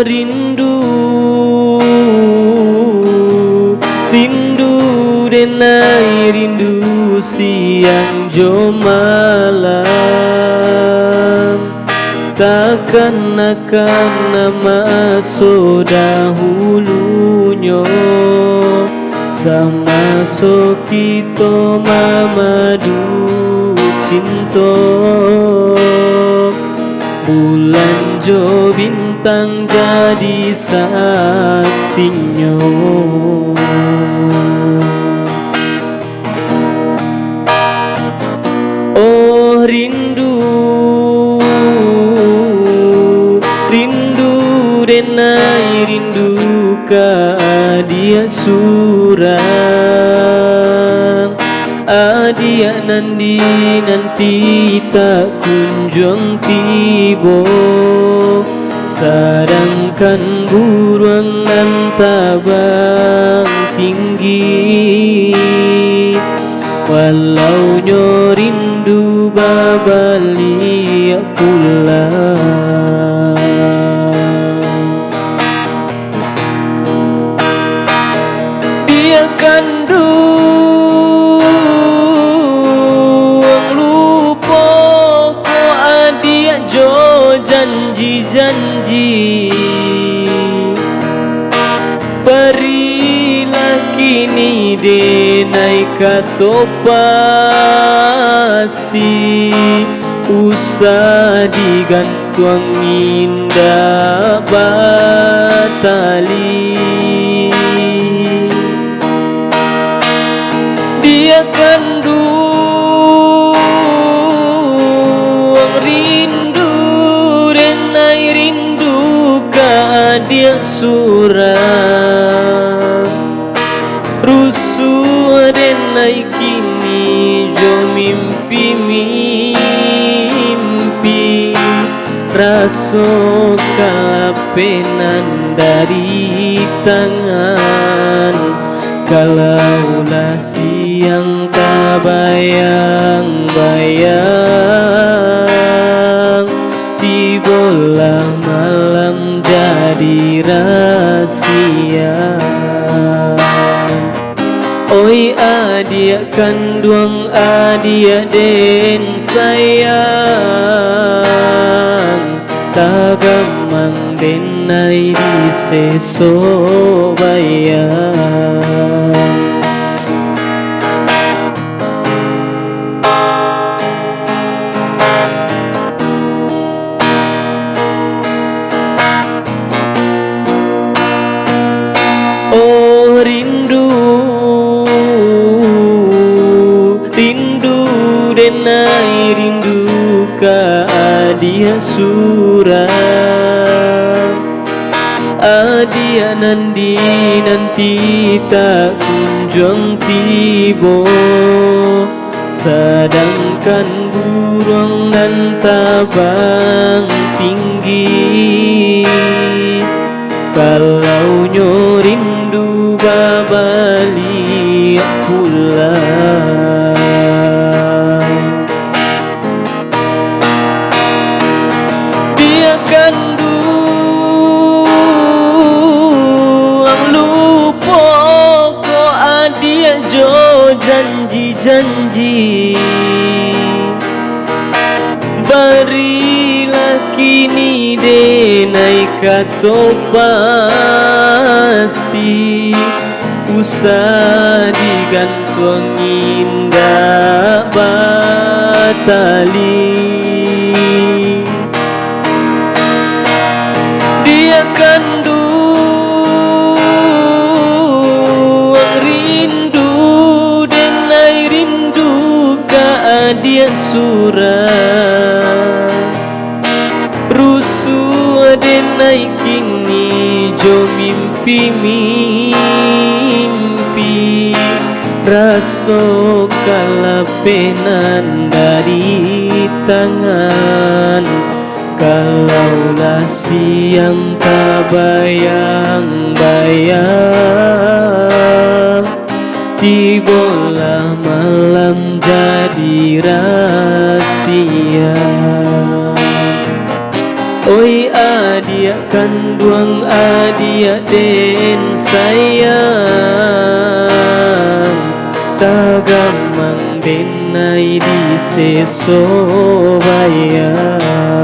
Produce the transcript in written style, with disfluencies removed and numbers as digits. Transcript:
rindu, rindu denai rindu siang jo malam. Takkan akan nama so dahulunya sama so kita mamadu cinta. Bulan jo bintang jadi saksinya. Oh rindu, rindu denai rindu ka dia surang. Adia nanti tak kunjung tiba, sedangkan buruan tabang tinggi. Walau nyo rindu babali pulang. Dia kan janji-janji, berilah kini denai kato pasti. Usah digantung indah batali. Dia kan dia surang. Rusuh denai kini jo mimpi raso kalapenan dari tangan. Kalaulah siang tak bayang-bayang, tibalah malam jadi rahasia. Oi adia kanduang adia den sayang, tagamang denai di seso bayang. Denai rindu ka dia surang. Adia nanti tak kunjung tiba, sedangkan burung dan tabang tinggi. Kalau nyo rindu babali pulang. Janji, berilah kini denai kato pasti. Usah digantung indah batali. Dia kan dia surang. Rusuh denai kini jo mimpi raso kalapenan dari tangan. Kalaulah siang tak bayang-bayang, tibalah malam jadi rahasia. Oi adia Kanduang adia den sayang, tagamang benay di seso bayang.